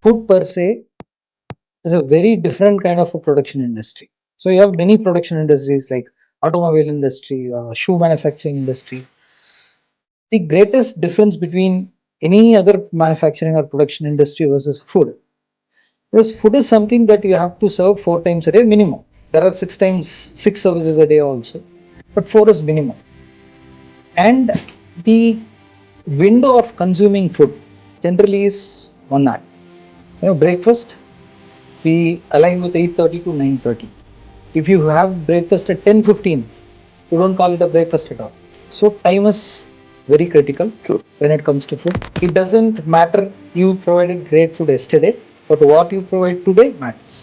Food per se is a very different kind of a production industry. So you have many production industries like automobile industry, shoe manufacturing industry. The greatest difference between any other manufacturing or production industry versus food, because food is something that you have to serve 4 times a day minimum. There are 6 services a day also, but four is minimum. And the window of consuming food generally is 1 hour. Breakfast we align with 8:30 to 9:30. If you have breakfast at 10:15, you don't call it a breakfast at all. So time is very critical. True. When it comes to food. It doesn't matter you provided great food yesterday, but what you provide today matters.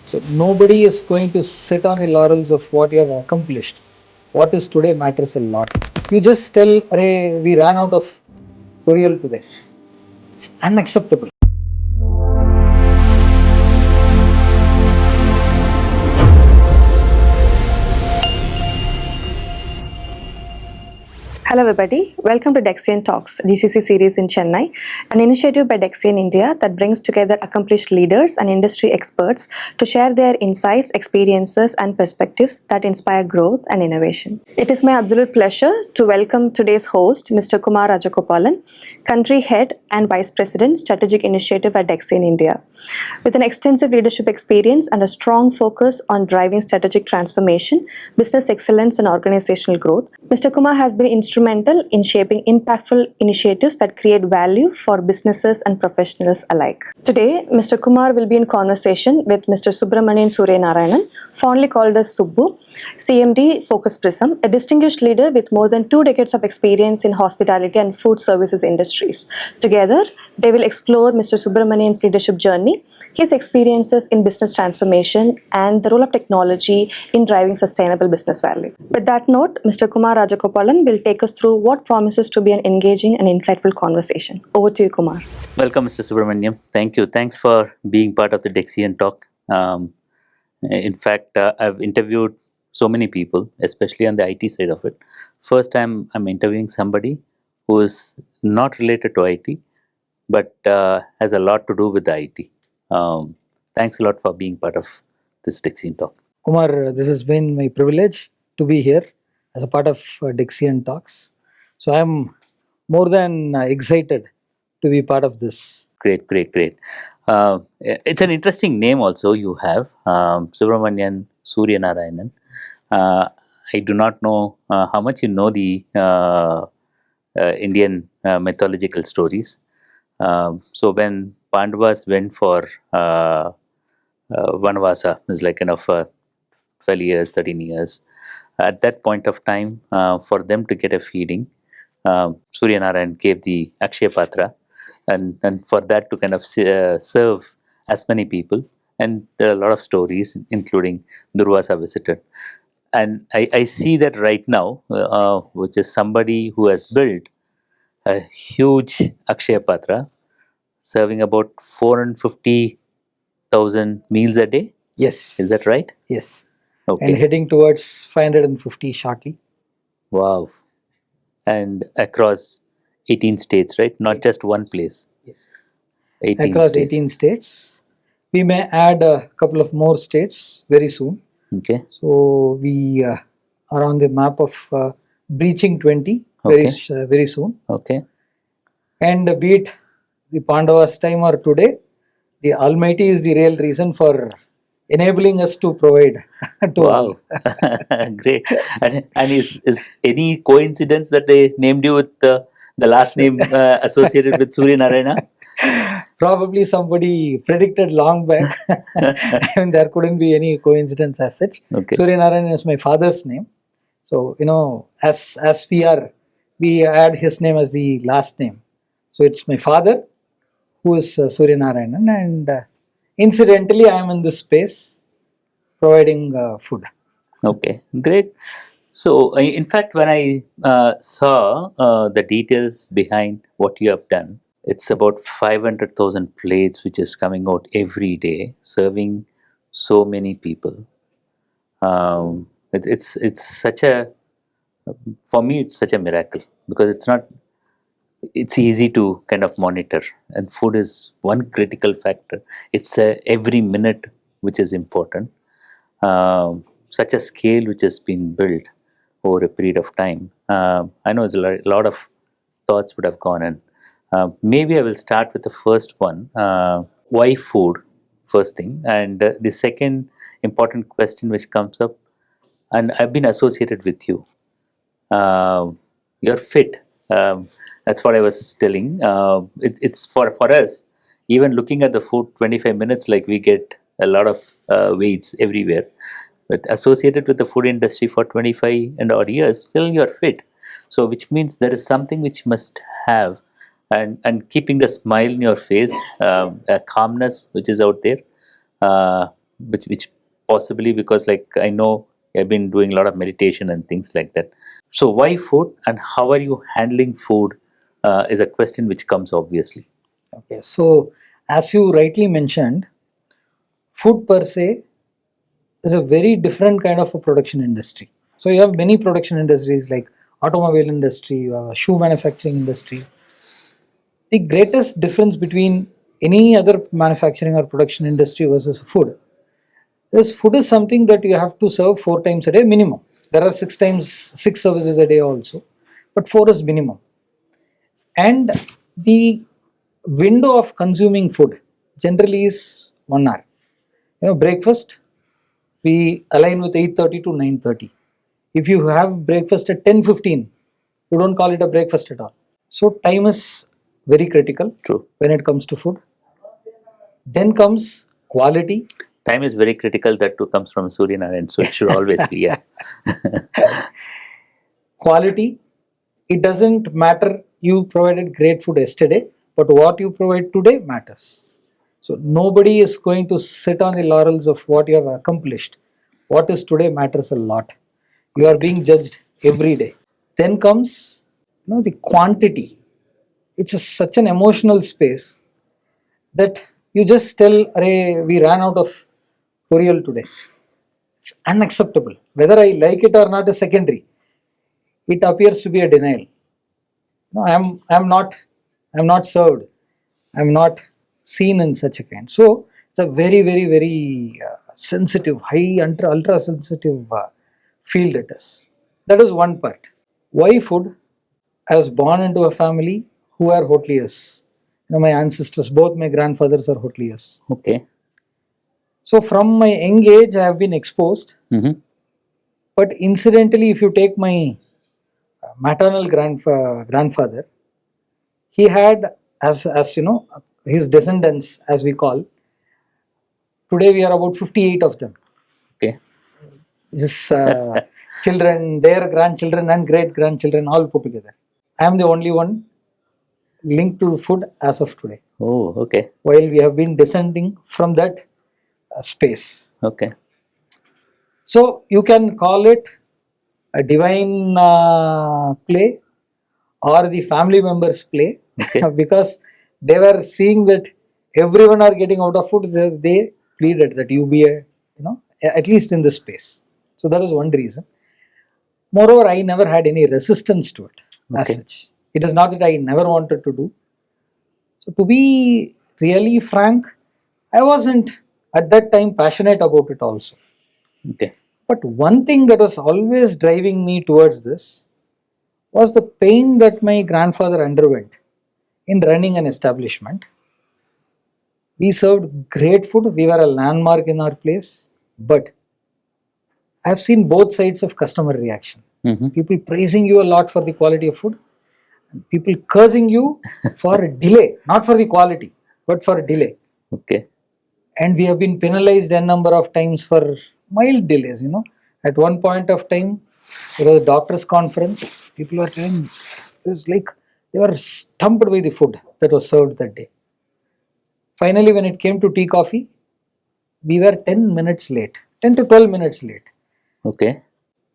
So nobody is going to sit on the laurels of what you have accomplished. What is today matters a lot. You just tell, "Arey, we ran out of tutorial today." It's unacceptable. Hello, everybody. Welcome to Dexian Talks GCC Series in Chennai, an initiative by Dexian India that brings together accomplished leaders and industry experts to share their insights, experiences, and perspectives that inspire growth and innovation. It is my absolute pleasure to welcome today's host, Mr. Kumar Rajagopalan, Country Head and Vice President, Strategic Initiative at Dexian India. With an extensive leadership experience and a strong focus on driving strategic transformation, business excellence, and organizational growth, Mr. Kumar has been instrumental in shaping impactful initiatives that create value for businesses and professionals alike. Today, Mr. Kumar will be in conversation with Mr. Subramanian Suryanarayanan, fondly called as Subbu, CMD Focus Prism, a distinguished leader with more than 2 decades of experience in hospitality and food services industries. Together, they will explore Mr. Subramanian's leadership journey, his experiences in business transformation, and the role of technology in driving sustainable business value. With that note, Mr. Kumar Rajagopalan will take us through what promises to be an engaging and insightful conversation. Over to you, Kumar. Welcome, Mr. Subramanian. Thank you. Thanks for being part of the Dexian Talk. In fact, I've interviewed so many people, especially on the IT side of it. First time I'm interviewing somebody who is not related to IT, but has a lot to do with the IT. Thanks a lot for being part of this Dexian Talk. Kumar, this has been my privilege to be here as a part of Dexian Talks. So I'm more than excited to be part of this. Great. It's an interesting name also you have, Subramanian Suryanarayanan. I do not know how much you know the Indian mythological stories. So when Pandavas went for Vanvasa, it's like 12 years, 13 years. At that point of time, for them to get a feeding, Suryanarayan gave the Akshaya Patra, and for that to serve as many people. And there are a lot of stories, including Durvasa visited. And I see that right now, which is somebody who has built a huge Akshaya Patra, serving about 450,000 meals a day. Yes. Is that right? Yes. Okay. And heading towards 550 shortly. Wow. And across 18 states, right? Not just one place. Yes. 18 Across states. 18 states. We may add a couple of more states very soon. Okay. So we are on the map of breaching 20 very soon. Okay. And be it the Pandavas' time or today, the Almighty is the real reason for enabling us to provide to all. Great. And is any coincidence that they named you with the last name associated with Suryanarayana? Probably somebody predicted long back. And there couldn't be any coincidence as such. Okay. Suryanarayanan is my father's name. So, as we add his name as the last name. So it's my father who is Suryanarayanan, and incidentally I am in this space providing food. Okay, great. So, in fact, when I saw the details behind what you have done, it's about 500,000 plates which is coming out every day, serving so many people. It's such a, for me, it's such a miracle, because it's not it's easy to kind of monitor, and food is one critical factor. It's every minute which is important. Such a scale which has been built over a period of time. I know it's a lot of thoughts would have gone in. Maybe I will start with the first one. Why food? First thing, and the second important question which comes up, and I've been associated with you. You're fit. That's what I was telling. It's for us. Even looking at the food, 25 minutes, like we get a lot of weights everywhere. But associated with the food industry for 25 and odd years, still you're fit. So, which means there is something which must have, and keeping the smile in your face, a calmness which is out there, which possibly because like I know I've been doing a lot of meditation and things like that. So why food and how are you handling food is a question which comes obviously. Okay, so as you rightly mentioned, food per se is a very different kind of a production industry. So you have many production industries like automobile industry, shoe manufacturing industry. The greatest difference between any other manufacturing or production industry versus food is food is something that you have to serve 4 times a day minimum. There are 6 services a day also, but 4 is minimum. And the window of consuming food generally is 1 hour. Breakfast we align with 8:30 to 9:30. If you have breakfast at 10:15, you don't call it a breakfast at all. So time is very critical. True. When it comes to food. Then comes quality. Time is very critical. That too comes from Suryanarayanan, so it should always be. Yeah. Quality. It doesn't matter you provided great food yesterday, but what you provide today matters. So nobody is going to sit on the laurels of what you have accomplished. What is today matters a lot. You are being judged every day. Then comes the quantity. It's such an emotional space that you just tell, "Arey, we ran out of Purial today." It's unacceptable. Whether I like it or not is secondary. It appears to be a denial. No, I'm not served. I'm not seen in such a kind. So it's a very, very, very sensitive, high, ultra sensitive field it is. That is one part. Why food? I was born into a family who are hoteliers. My ancestors, both my grandfathers are hoteliers. Okay. So from my young age, I have been exposed. Mm-hmm. But incidentally, if you take my maternal grandfather, he had, as his descendants, as we call. Today we are about 58 of them. Okay. His children, their grandchildren, and great grandchildren all put together. I am the only one linked to food as of today. Oh, okay. While we have been descending from that space. Okay. So you can call it a divine play or the family members play. Okay. Because they were seeing that everyone are getting out of food. They pleaded that you be at least in this space. So that is one reason. Moreover, I never had any resistance to it as such. It is not that I never wanted to do. So to be really frank, I wasn't at that time passionate about it also. Okay. But one thing that was always driving me towards this was the pain that my grandfather underwent in running an establishment. We served great food. We were a landmark in our place. But I have seen both sides of customer reaction. Mm-hmm. People praising you a lot for the quality of food. And people cursing you for a delay. Not for the quality, but for a delay. Okay. And we have been penalized a number of times for mild delays. At one point of time, there was a doctor's conference. People were telling, it was like they were stumped by the food that was served that day. Finally, when it came to tea coffee, we were 10 minutes late, 10 to 12 minutes late. Okay.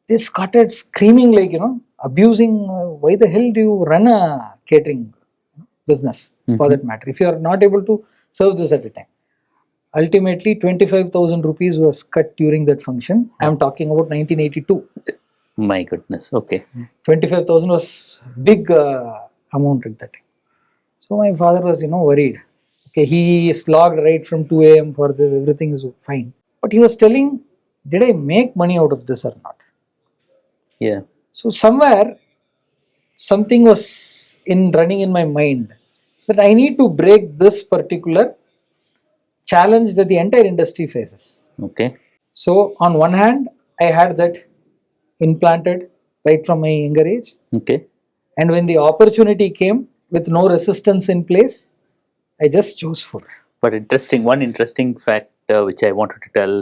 They started screaming like, abusing, why the hell do you run a catering business for that matter, if you are not able to serve this at a time. Ultimately, 25,000 rupees was cut during that function. I am talking about 1982. My goodness. Okay. 25,000 was big amount at that time. So my father was, worried. Okay, he slogged right from 2 a.m. for this, everything is fine. But he was telling, did I make money out of this or not? Yeah. So somewhere something was running in my mind that I need to break this particular challenge that the entire industry faces. Okay. So on one hand, I had that implanted right from my younger age. Okay. And when the opportunity came with no resistance in place, I just chose food. But one interesting fact which I wanted to tell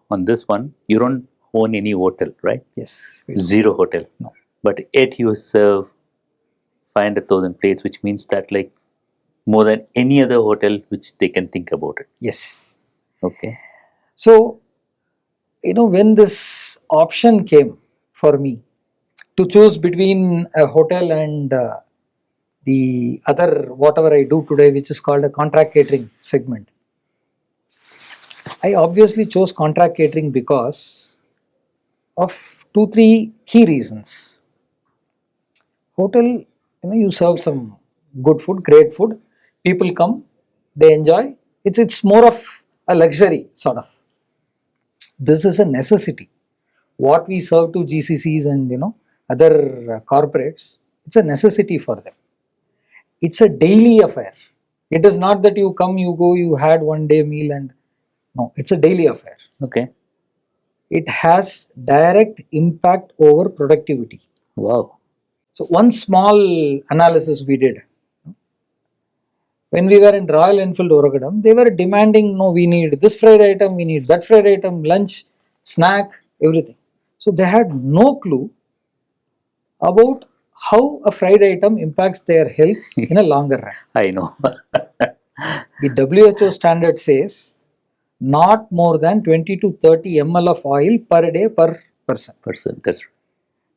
on this one, you don't own any hotel, right? Yes. Zero hotel. No. But yet you serve 500,000 plates, which means that like more than any other hotel which they can think about it. Yes. Okay. So, when this option came for me to choose between a hotel and the other whatever I do today, which is called a contract catering segment, I obviously chose contract catering because of 2-3 key reasons. Hotel, you serve some good food, great food, people come, they enjoy. It's more of a luxury sort of. This is a necessity. What we serve to GCCs and other corporates, it's a necessity for them. It's a daily affair. It is not that you come, you go, you had one day meal and no, it's a daily affair. Okay. It has direct impact over productivity. Wow. So one small analysis we did. When we were in Royal Enfield, Oragadam, they were demanding, no, we need this fried item, we need that fried item, lunch, snack, everything. So they had no clue about how a fried item impacts their health in a longer run. I know. The WHO standard says not more than 20 to 30 ml of oil per day per person. That's right.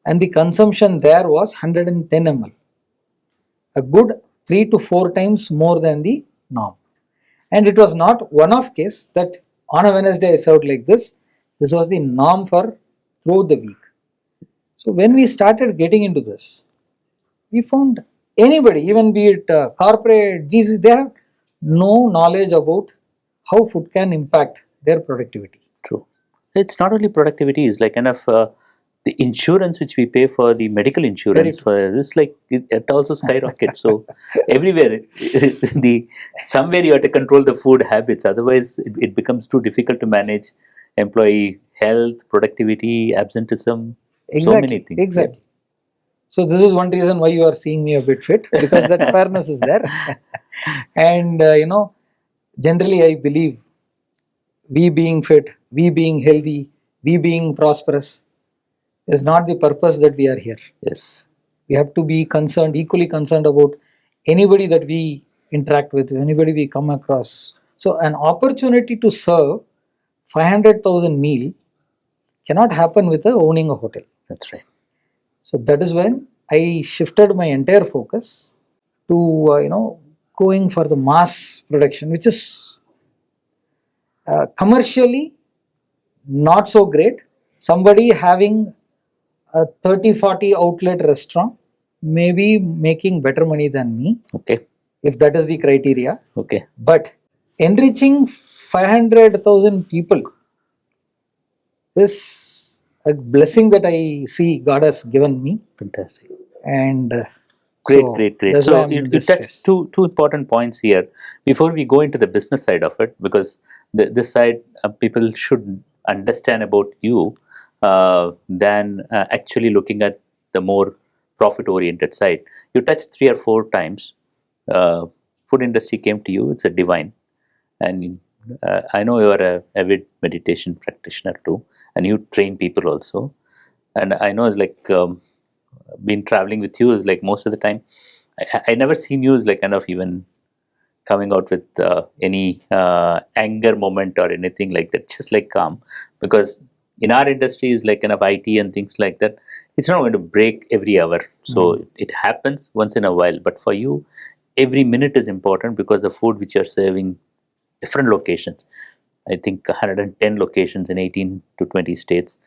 And the consumption there was 110 ml. A good 3 to 4 times more than the norm. And it was not one-off case that on a Wednesday I served like this. This was the norm for throughout the week. So when we started getting into this, we found anybody, even be it corporate, GCs, they have no knowledge about how food can impact their productivity. True. It's not only productivity, it's like kind of the insurance which we pay for the medical insurance for this, like it also skyrockets. So everywhere, somewhere you have to control the food habits. Otherwise, it becomes too difficult to manage employee health, productivity, absenteeism, so many things. Exactly. Yeah. So this is one reason why you are seeing me a bit fit, because that awareness is there. And generally I believe we being fit, we being healthy, we being prosperous is not the purpose that we are here. Yes. We have to be concerned, equally concerned about anybody that we interact with, anybody we come across. So an opportunity to serve 500,000 meal cannot happen with owning a hotel. That's right. So that is when I shifted my entire focus to going for the mass production, which is commercially not so great. Somebody having a 30-40 outlet restaurant may be making better money than me. Okay. If that is the criteria. Okay. But enriching 500,000 people is a blessing that I see God has given me. Fantastic. And great. So you touched two important points here before we go into the business side of it, because this side people should understand about you than actually looking at the more profit oriented side. You touched 3 or 4 times. Food industry came to you, it's a divine, and I know you are a avid meditation practitioner too, and you train people also, and I know it's like been traveling with you is like most of the time I never seen you as like kind of even coming out with any anger moment or anything like that, just like calm, because in our industry is like kind of IT and things like that, it's not going to break every hour. So it happens once in a while, but for you every minute is important, because the food which you're serving, different locations, I think 110 locations in 18 to 20 states,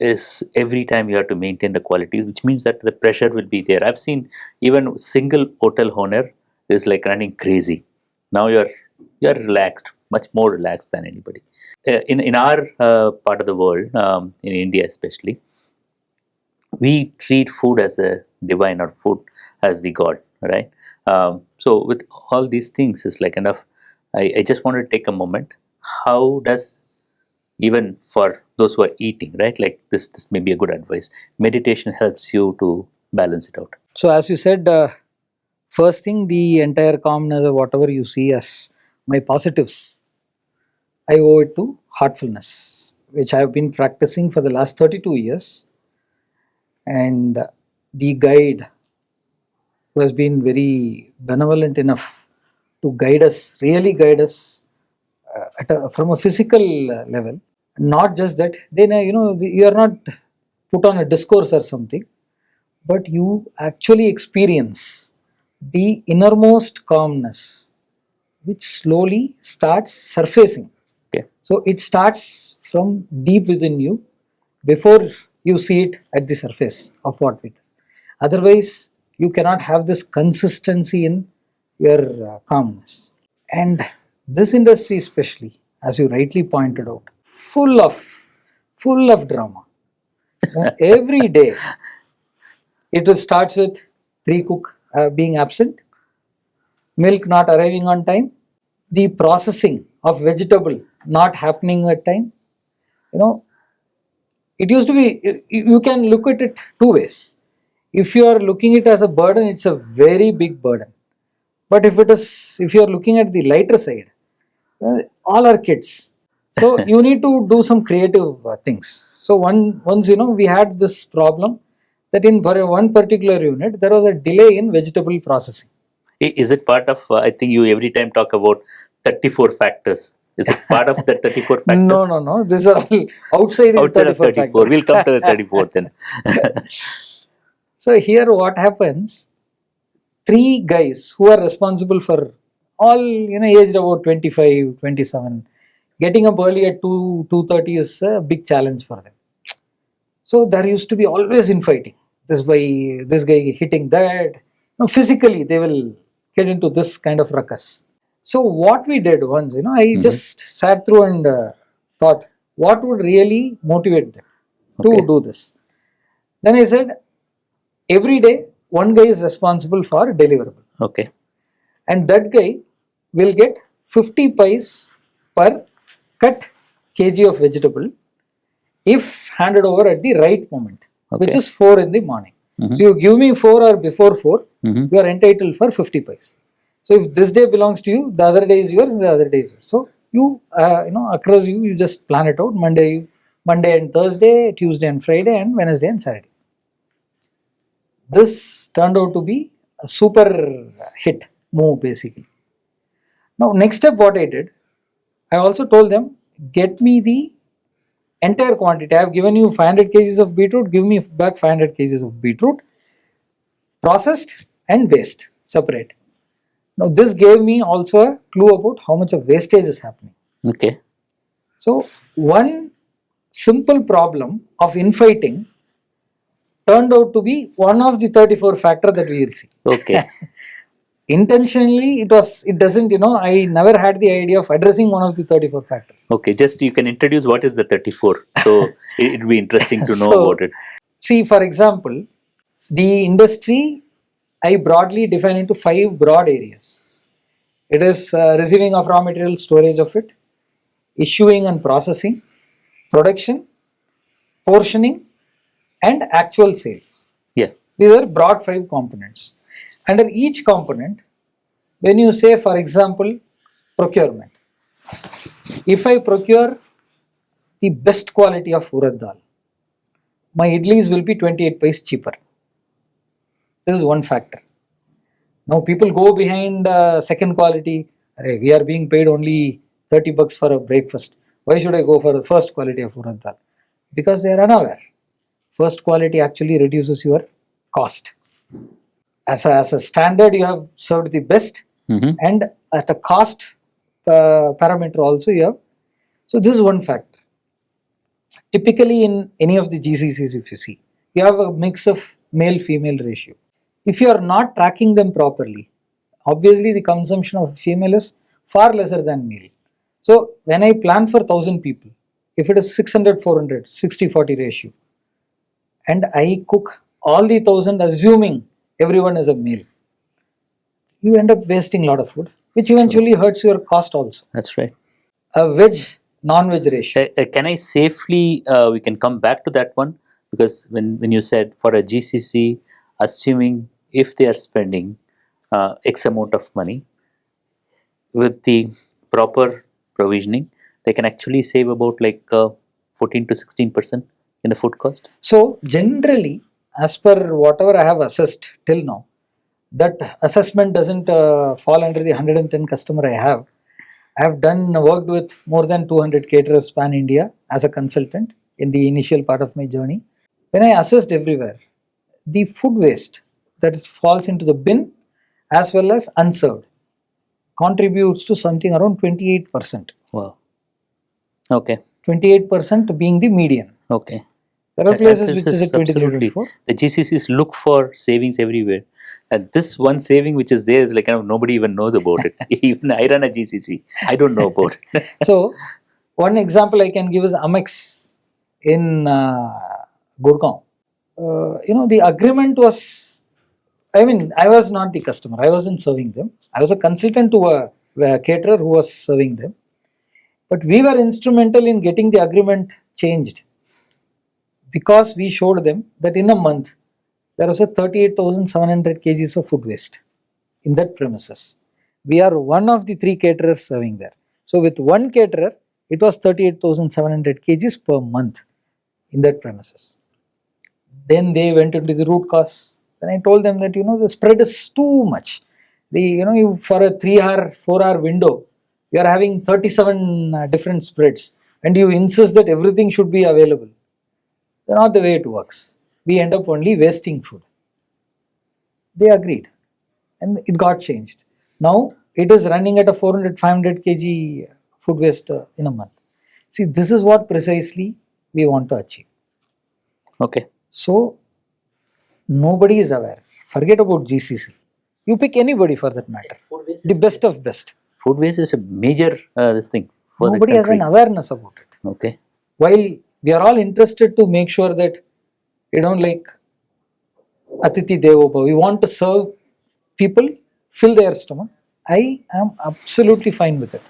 is every time you have to maintain the quality, which means that the pressure will be there. I've seen even single hotel owner is like running crazy. Now you're relaxed, much more relaxed than anybody. In our part of the world, in India especially, we treat food as a divine, or food as the god, right? So with all these things, it's like enough. I just want to take a moment. How does, even for those who are eating, right? Like this may be a good advice. Meditation helps you to balance it out. So as you said, first thing, the entire calmness or whatever you see as my positives, I owe it to heartfulness, which I have been practicing for the last 32 years. And the guide who has been very benevolent enough to guide us, really guide us from a physical level. Not just that, then you are not put on a discourse or something, but you actually experience the innermost calmness, which slowly starts surfacing. Okay. So it starts from deep within you before you see it at the surface of what it is. Otherwise, you cannot have this consistency in your calmness. And this industry, especially, as you rightly pointed out, full of drama. Every day, it starts with 3 cook being absent, milk not arriving on time, the processing of vegetable not happening at time. It used to be, you can look at it 2 ways. If you are looking at it as a burden, it's a very big burden. But if you are looking at the lighter side, all are kids. So you need to do some creative things. So once we had this problem that in one particular unit there was a delay in vegetable processing. Is it part of? I think you every time talk about 34 factors. Is it part of the 34 factors? No. These are all outside of 34 factors. We'll come to the 34 then. So here what happens? 3 guys who are responsible for all aged about 25, 27. Getting up early at 2:30 is a big challenge for them. So there used to be always infighting. This guy hitting that. Physically they will get into this kind of ruckus. So what we did once, I just sat through and thought, what would really motivate them to do this? Then I said, every day one guy is responsible for deliverable. Okay. And that guy will get 50 pies per cut kg of vegetable if handed over at the right moment, which is 4 in the morning. So you give me 4 or before 4, you are entitled for 50 pies. So if this day belongs to you, the other day is yours, the other day is yours. So you, across you just plan it out. Monday and Thursday, Tuesday and Friday, and Wednesday and Saturday. This turned out to be a super hit move basically. Now next step what I did, I also told them, get me the entire quantity. I have given you 500 kgs of beetroot, give me back 500 kgs of beetroot, processed and waste, separate. Now this gave me also a clue about how much of wastage is happening. Okay. So one simple problem of infighting turned out to be one of the 34 factors that we will see. Okay. Intentionally, it doesn't, I never had the idea of addressing one of the 34 factors. Okay, just you can introduce what is the 34. So it would be interesting to know about it. See, for example, the industry, I broadly define into 5 broad areas. It is receiving of raw material, storage of it, issuing and processing, production, portioning, and actual sale. Yeah. These are broad 5 components. Under each component, when you say, for example, procurement, if I procure the best quality of urad dal, my idlis will be 28 paise cheaper. This is one factor. Now people go behind second quality. We are being paid only 30 bucks for a breakfast. Why should I go for the first quality of urad dal? Because they are unaware. First quality actually reduces your cost. As a standard, you have served the best, and at a cost parameter also you have. So this is one factor. Typically in any of the GCCs, if you see, you have a mix of male-female ratio. If you are not tracking them properly, obviously the consumption of female is far lesser than male. So when I plan for 1000 people, if it is 600-400, 60-40 ratio, and I cook all the 1000 assuming everyone is a male, you end up wasting a lot of food, which eventually hurts your cost also. That's right. A veg non-veg ratio. Can I safely, we can come back to that one, because when you said for a GCC, assuming if they are spending X amount of money with the proper provisioning, they can actually save about like 14 to 16% in the food cost. So generally, as per whatever I have assessed till now, that assessment doesn't fall under the 110 customer I have. I have worked with more than 200 caterers pan India as a consultant in the initial part of my journey. When I assessed everywhere, the food waste that falls into the bin as well as unserved contributes to something around 28%. Wow. Okay. 28% being the median. Okay. There are places which This is at 23, absolutely. 24. The GCCs look for savings everywhere. And this one saving which is there is like nobody even knows about it. Even I run a GCC, I don't know about it. So, one example I can give is Amex in Gurgaon. The agreement was, I was not the customer, I wasn't serving them. I was a consultant to a caterer who was serving them. But we were instrumental in getting the agreement changed because we showed them that in a month there was a 38,700 kgs of food waste in that premises. We are one of the 3 caterers serving there. So with one caterer, it was 38,700 kgs per month in that premises. Then they went into the root cause. Then I told them that the spread is too much. For a 3-hour, 4-hour window, you are having 37 different spreads, and you insist that everything should be available. That's not the way it works. We end up only wasting food. They agreed, and it got changed. Now it is running at a 400-500 kg food waste in a month. See, this is what precisely we want to achieve. Okay. So nobody is aware. Forget about GCC. You pick anybody for that matter. The best of best. Food waste is a major this thing for the Nobody has country. an awareness about it. Okay. While we are all interested to make sure that like Atiti Devo Bhava, we want to serve people, fill their stomach. I am absolutely fine with it.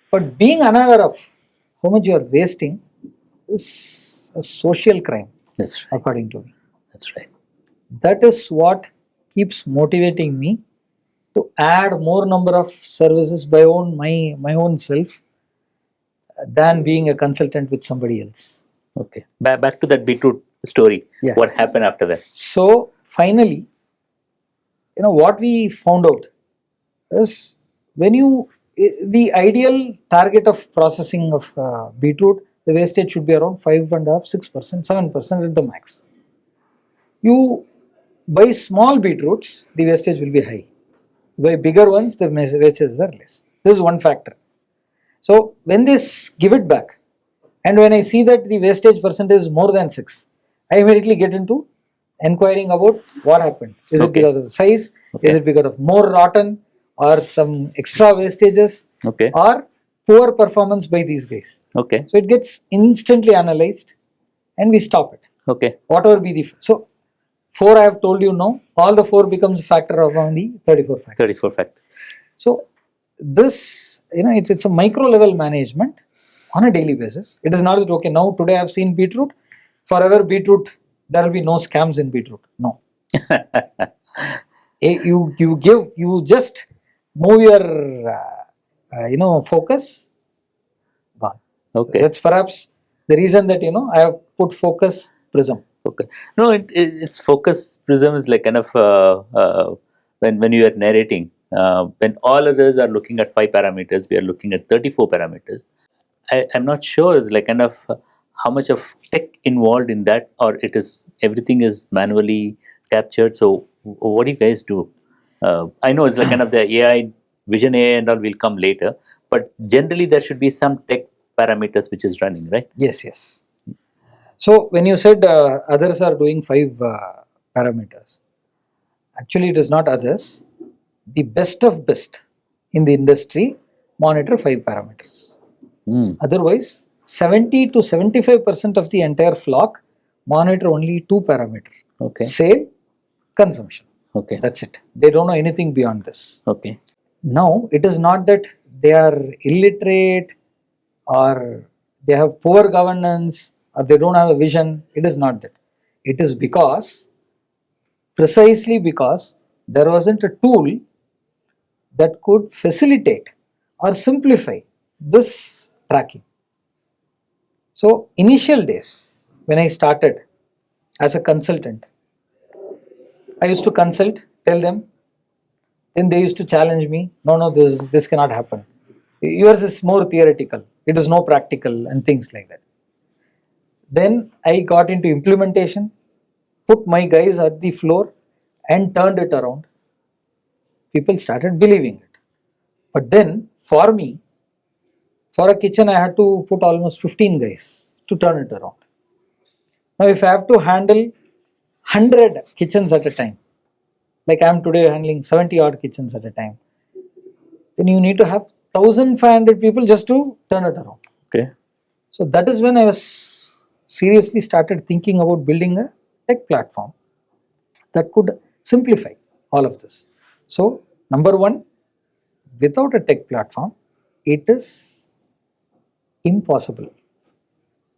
But being unaware of how much you are wasting is a social crime, That's right. according to me. That's right. That is what keeps motivating me to add more number of services by my own self than being a consultant with somebody else. Okay. Back to that beetroot story. Yeah. What happened after that? So finally, what we found out is the ideal target of processing of beetroot, the wastage should be around 5.5%, 6%, 7% at the max. You buy small beetroots, the wastage will be high. By bigger ones, the wastages are less. This is one factor. So when they give it back, and when I see that the wastage percentage is more than 6, I immediately get into inquiring about what happened. Is it because of the size? Okay. Is it because of more rotten or some extra wastages? Okay. Or poor performance by these guys? Okay. So it gets instantly analyzed and we stop it. Okay. Whatever be the... So 4 I have told you now, all the 4 becomes a factor of only 34 factors. 34 factors. So this, it's a micro level management on a daily basis. It is not that, okay, now today I have seen beetroot, forever beetroot, there will be no scams in beetroot. No. You just move your, focus, gone. Okay. That's perhaps the reason that, I have put focus prism. Okay. No, it's focus prism is like kind of when you are narrating, when all others are looking at 5 parameters, we are looking at 34 parameters. I'm not sure it's like kind of how much of tech involved in that, or it is everything is manually captured. So what do you guys do? I know it's like kind of the AI, vision AI and all will come later, but generally there should be some tech parameters which is running, right? Yes, yes. So when you said others are doing 5 parameters, actually it is not others. The best of best in the industry monitor 5 parameters. Otherwise, 70 to 75% of the entire flock monitor only 2 parameters. Okay. Sale, consumption. Okay. That's it. They don't know anything beyond this. Okay. Now, it is not that they are illiterate or they have poor governance or they don't have a vision. It is not that. It is precisely because there wasn't a tool that could facilitate or simplify this tracking. So, initial days when I started as a consultant, I used to consult, tell them, then they used to challenge me, no, this cannot happen. Yours is more theoretical, it is no practical and things like that. Then I got into implementation, put my guys at the floor and turned it around. People started believing it. But then for me, for a kitchen I had to put almost 15 guys to turn it around. Now if I have to handle 100 kitchens at a time, like I am today handling 70 odd kitchens at a time, then you need to have 1500 people just to turn it around. Okay. So that is when I was seriously started thinking about building a tech platform that could simplify all of this. So number one, without a tech platform, it is impossible.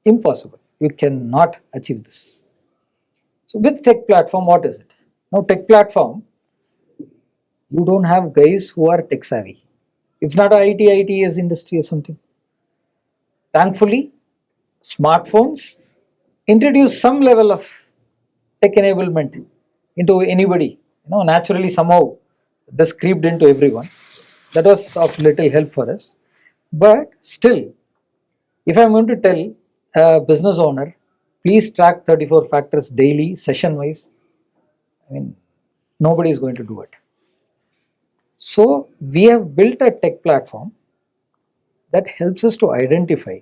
Impossible. You cannot achieve this. So with tech platform, what is it? Now tech platform, you don't have guys who are tech savvy. It's not a ITS industry or something. Thankfully, smartphones introduce some level of tech enablement into anybody. Naturally somehow this creeped into everyone. That was of little help for us. But still, if I'm going to tell a business owner, please track 34 factors daily, session wise, nobody is going to do it. So we have built a tech platform that helps us to identify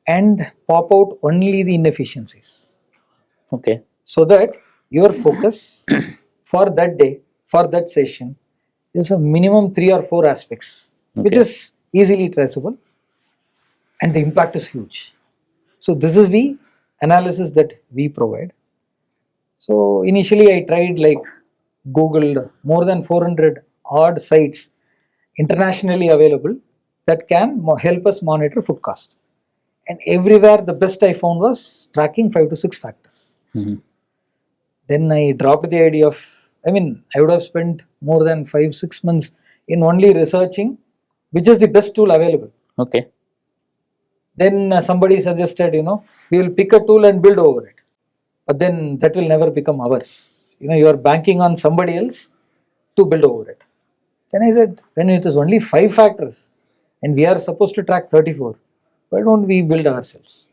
and pop out only the inefficiencies. Okay. So that your focus for that day, for that session, is a minimum 3 or 4 aspects, which is easily traceable, and the impact is huge. So this is the analysis that we provide. So initially I tried Googled more than 400 odd sites internationally available that can help us monitor food cost. And everywhere the best I found was tracking 5 to 6 factors. Then I dropped the idea of, I would have spent more than 5-6 months in only researching which is the best tool available. Okay. Then somebody suggested, we will pick a tool and build over it. But then that will never become ours. You are banking on somebody else to build over it. Then I said, when it is only 5 factors and we are supposed to track 34, why don't we build ourselves?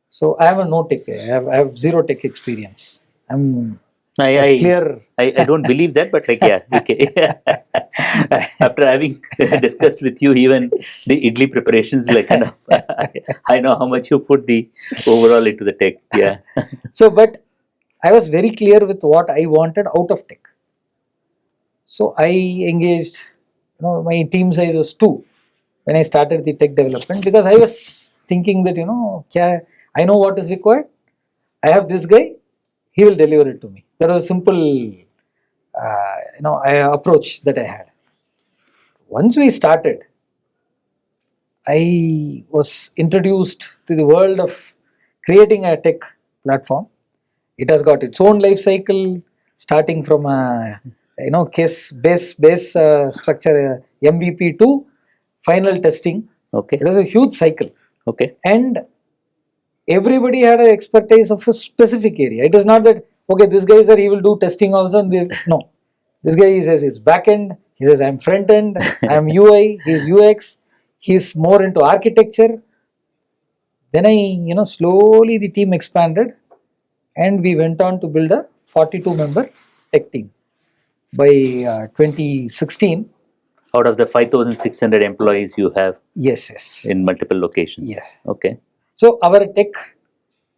So I have a no tech, I have zero tech experience. I'm clear. I don't believe that, but okay. After having discussed with you even the idli preparations, I know how much you put the overall into the tech. Yeah. So, but I was very clear with what I wanted out of tech. So I engaged, my team size was 2 when I started the tech development, because I was thinking that, I know what is required. I have this guy, he will deliver it to me. That was a simple, approach that I had. Once we started, I was introduced to the world of creating a tech platform. It has got its own life cycle, starting from a case base structure, MVP to final testing. Okay. It was a huge cycle. Okay. And everybody had an expertise of a specific area. It is not that, okay, this guy is there, he will do testing also. No. This guy, he says he's back end, he says I'm front end, I'm UI, he's UX, he's more into architecture. Then slowly the team expanded and we went on to build a 42-member tech team. By 2016, Out of the 5,600 employees you have Yes. in multiple locations. Yeah. Okay. So our tech,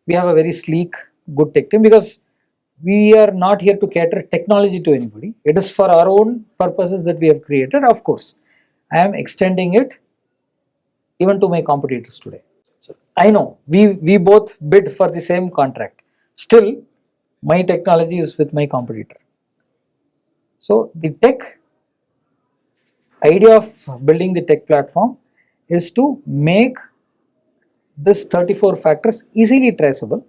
we have a very sleek, good tech team, because we are not here to cater technology to anybody. It is for our own purposes that we have created. Of course, I am extending it even to my competitors today. So I know we both bid for the same contract. Still, my technology is with my competitor. So the tech idea of building the tech platform is to make this 34 factors easily traceable.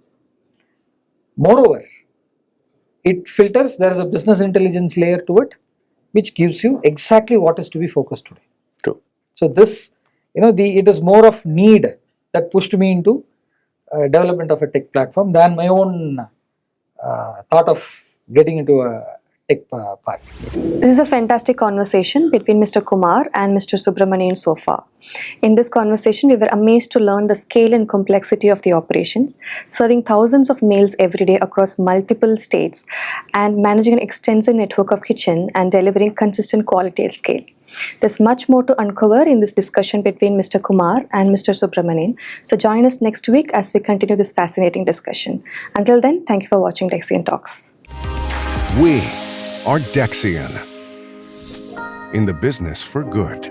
Moreover, it filters, there is a business intelligence layer to it, which gives you exactly what is to be focused today. True. So this, it is more of need that pushed me into development of a tech platform than my own thought of getting into a tech part. This is a fantastic conversation between Mr. Kumar and Mr. Subramanian so far. In this conversation, we were amazed to learn the scale and complexity of the operations, serving thousands of meals every day across multiple states and managing an extensive network of kitchens and delivering consistent quality at scale. There's much more to uncover in this discussion between Mr. Kumar and Mr. Subramanian. So join us next week as we continue this fascinating discussion. Until then, thank you for watching Dexian Talks. We are Dexian, in the business for good.